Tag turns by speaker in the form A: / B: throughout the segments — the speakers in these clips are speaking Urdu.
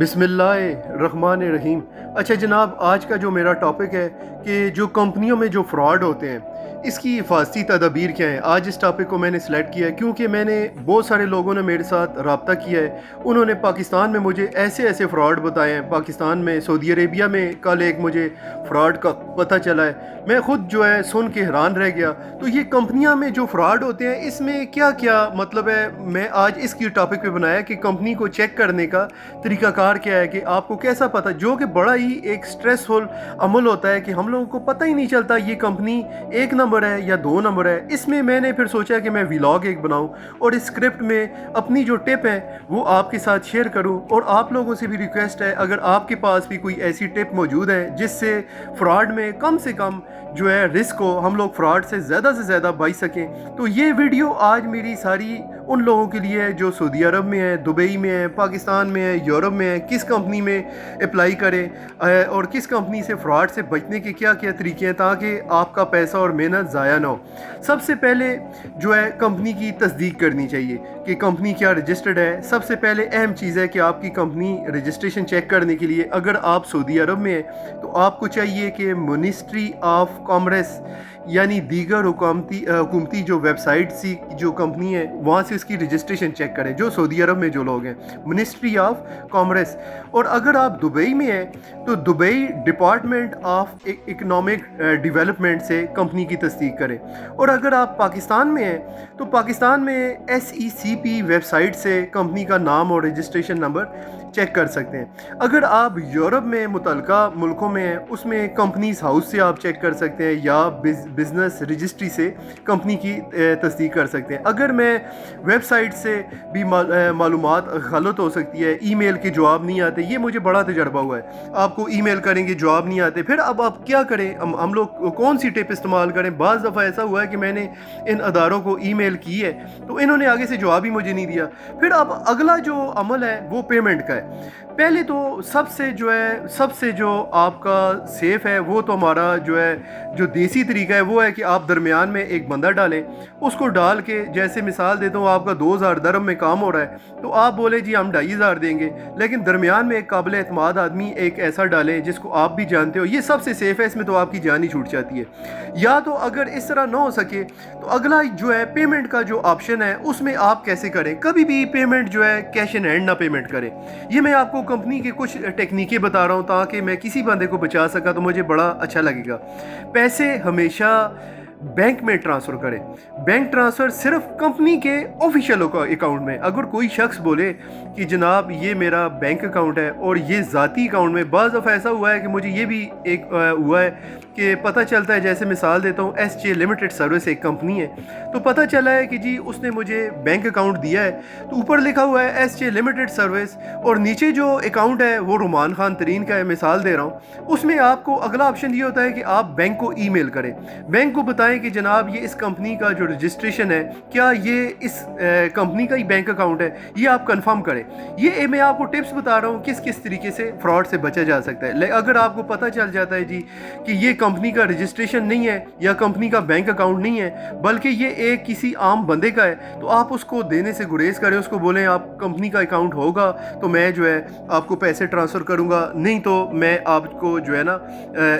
A: بسم اللہ الرحمن الرحیم۔ اچھا جناب، آج کا جو میرا ٹاپک ہے کہ جو کمپنیوں میں جو فراڈ ہوتے ہیں اس کی حفاظتی تدابیر کیا ہیں، آج اس ٹاپک کو میں نے سلیکٹ کیا ہے کیونکہ میں نے بہت سارے لوگوں نے میرے ساتھ رابطہ کیا ہے۔ انہوں نے پاکستان میں مجھے ایسے فراڈ بتائے ہیں، پاکستان میں، سعودی عربیہ میں کل ایک مجھے فراڈ کا پتہ چلا ہے، میں خود جو ہے سن کے حیران رہ گیا۔ تو یہ کمپنیاں میں جو فراڈ ہوتے ہیں اس میں کیا کیا مطلب ہے، میں آج اس کی ٹاپک پہ بنایا کہ کمپنی کو چیک کرنے کا طریقہ کار کیا ہے، کہ آپ کو کیسا پتہ، جو کہ بڑا ہی ایک سٹریسفل عمل ہوتا ہے کہ ہم لوگوں کو پتہ ہی نہیں چلتا یہ کمپنی ایک نمبر ہے یا دو نمبر ہے۔ اس میں نے پھر سوچا کہ میں ویلاگ ایک بناؤں اور اس اسکرپٹ میں اپنی جو ٹپ ہے وہ آپ کے ساتھ شیئر کروں، اور آپ لوگوں سے بھی ریکویسٹ ہے اگر آپ کے پاس بھی کوئی ایسی ٹپ موجود ہے جس سے فراڈ میں کم سے کم جو ہے رسک ہو، ہم لوگ فراڈ سے زیادہ بچ سکیں، تو یہ ویڈیو آج میری ساری ان لوگوں کے لیے ہے جو سعودی عرب میں ہے، دبئی میں ہے، پاکستان میں ہے، یورپ میں ہے، کس کمپنی میں اپلائی کریں اور کس کمپنی سے فراڈ سے بچنے کے کیا کیا طریقے ہیں تاکہ آپ کا پیسہ اور محنت ضائع نہ ہو۔ سب سے پہلے جو ہے کمپنی کی تصدیق کرنی چاہیے کہ کمپنی کیا رجسٹرڈ ہے۔ سب سے پہلے اہم چیز ہے کہ آپ کی کمپنی رجسٹریشن چیک کرنے کے لیے اگر آپ سعودی عرب میں ہیں تو آپ کو چاہیے کہ منسٹری آف کامرس یعنی دیگر حکومتی جو ویب سائٹ سی جو کمپنی ہے وہاں سے اس کی رجسٹریشن چیک کریں، جو سعودی عرب میں جو لوگ ہیں، منسٹری آف کامرس۔ اور اگر آپ دبئی میں ہیں تو Dubai department of economic development سے کمپنی کی تصدیق کریں۔ اور اگر آپ پاکستان میں ہیں تو پاکستان میں SECP ویب سائٹ سے کمپنی کا نام اور رجسٹریشن نمبر چیک کر سکتے ہیں۔ اگر آپ یورپ میں متعلقہ ملکوں میں ہیں اس میں کمپنیز ہاؤس سے آپ چیک کر سکتے ہیں یا بزنس رجسٹری سے کمپنی کی تصدیق کر سکتے ہیں۔ اگر میں ویب سائٹ سے بھی معلومات غلط ہو سکتی ہے، ای میل کے جواب نہیں آتے، یہ مجھے بڑا تجربہ ہوا ہے، آپ کو ای میل کریں گے جواب نہیں آتے، پھر اب آپ کیا کریں، ہم لوگ کون سی ٹپ استعمال کریں۔ بعض دفعہ ایسا ہوا ہے کہ میں نے ان اداروں کو ای میل کی ہے تو انہوں نے آگے سے جواب ہی مجھے نہیں دیا۔ پھر اب اگلا جو عمل ہے وہ پیمنٹ کا ہے۔ پہلے تو سب سے جو آپ کا سیف ہے وہ تو ہمارا جو ہے جو دیسی طریقہ ہے وہ ہے کہ آپ درمیان میں ایک بندہ ڈالیں، اس کو ڈال کے جیسے مثال دیتا ہوں آپ کا 2000 درہم میں کام ہو رہا ہے تو آپ بولے جی ہم 2500 دیں گے، لیکن درمیان میں ایک قابل اعتماد آدمی ایک ایسا ڈالیں جس کو آپ بھی جانتے ہو، یہ سب سے سیف ہے، اس میں تو آپ کی جان ہی چھوٹ جاتی ہے۔ یا تو اگر اس طرح نہ ہو سکے تو اگلا جو ہے پیمنٹ کا جو آپشن ہے اس میں آپ کیسے کریں، کبھی بھی پیمنٹ جو ہے کیش ان ہینڈ نہ پیمنٹ کریں۔ یہ میں آپ کو کمپنی کے کچھ ٹیکنیکیں بتا رہا ہوں تاکہ میں کسی بندے کو بچا سکا تو مجھے بڑا اچھا لگے گا۔ پیسے ہمیشہ بینک میں ٹرانسفر کریں، بینک ٹرانسفر صرف کمپنی کے آفیشیل اکاؤنٹ میں۔ اگر کوئی شخص بولے کہ جناب یہ میرا بینک اکاؤنٹ ہے اور یہ ذاتی اکاؤنٹ میں، بعض دفعہ ایسا ہوا ہے کہ مجھے یہ بھی ایک ہوا ہے کہ پتہ چلتا ہے، جیسے مثال دیتا ہوں SJ لمیٹڈ سروس ایک کمپنی ہے تو پتہ چلا ہے کہ جی اس نے مجھے بینک اکاؤنٹ دیا ہے تو اوپر لکھا ہوا ہے SJ لمیٹڈ سروس اور نیچے جو اکاؤنٹ ہے وہ رومان خان ترین کا ہے، مثال دے رہا ہوں۔ اس میں آپ کو اگلا آپشن یہ ہوتا ہے کہ آپ بینک کو ای میل کریں، بینک کو بتائیں کہ جناب یہ اس کمپنی کا جو رجسٹریشن ہے کیا یہ اس کمپنی کا ہی بینک اکاؤنٹ ہے، یہ آپ کنفرم کریں۔ یہ میں آپ کو ٹپس بتا رہا ہوں کس طریقے سے فراڈ سے بچا جا سکتا ہے۔ اگر آپ کو پتہ چل جاتا ہے جی کہ یہ کمپنی کا رجسٹریشن نہیں ہے یا کمپنی کا بینک اکاؤنٹ نہیں ہے بلکہ یہ ایک کسی عام بندے کا ہے تو آپ اس کو دینے سے گریز کریں، اس کو بولیں آپ کمپنی کا اکاؤنٹ ہوگا تو میں جو ہے آپ کو پیسے ٹرانسفر کروں گا، نہیں تو میں آپ کو جو ہے نا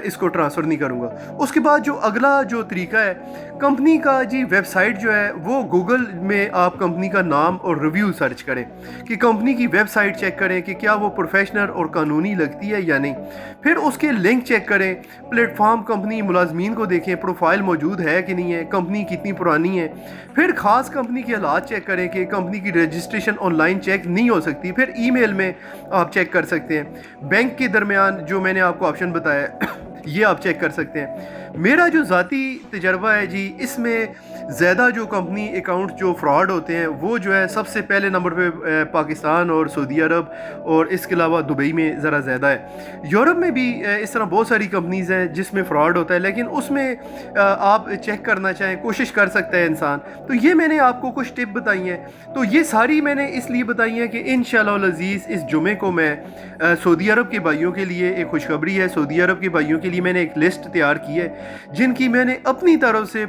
A: اس کو ٹرانسفر نہیں کروں گا۔ اس کے بعد جو اگلا جو طریقہ ہے، کمپنی کا جی ویب سائٹ جو ہے وہ گوگل میں آپ کمپنی کا نام اور ریویو سرچ کریں کہ کمپنی کی ویب سائٹ چیک کریں کہ کیا وہ پروفیشنل اور قانونی لگتی ہے یا نہیں۔ پھر اس کے لنک چیک کریں، پلیٹ فارم کمپنی ملازمین کو دیکھیں پروفائل موجود ہے کہ نہیں ہے، کمپنی کتنی پرانی ہے۔ پھر خاص کمپنی کے حالات چیک کریں کہ کمپنی کی رجسٹریشن آن لائن چیک نہیں ہو سکتی، پھر ای میل میں آپ چیک کر سکتے ہیں۔ بینک کے درمیان جو میں نے آپ کو آپشن بتایا یہ آپ چیک کر سکتے ہیں۔ میرا جو ذاتی تجربہ ہے جی اس میں زیادہ جو کمپنی اکاؤنٹ جو فراڈ ہوتے ہیں وہ جو ہے سب سے پہلے نمبر پہ پاکستان اور سعودی عرب اور اس کے علاوہ دبئی میں ذرا زیادہ ہے۔ یورپ میں بھی اس طرح بہت ساری کمپنیز ہیں جس میں فراڈ ہوتا ہے، لیکن اس میں آپ چیک کرنا چاہیں کوشش کر سکتا ہے انسان۔ تو یہ میں نے آپ کو کچھ ٹپ بتائی ہیں، تو یہ ساری میں نے اس لیے بتائی ہیں کہ انشاءاللہ العزیز اس جمعے کو میں سعودی عرب کے بھائیوں کے لیے ایک خوشخبری ہے، سعودی عرب کے بھائیوں کے لیے میں نے ایک لسٹ تیار کی ہے جن کی میں نے اپنی طرف سے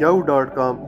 A: yahoo.com।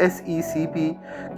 A: SECP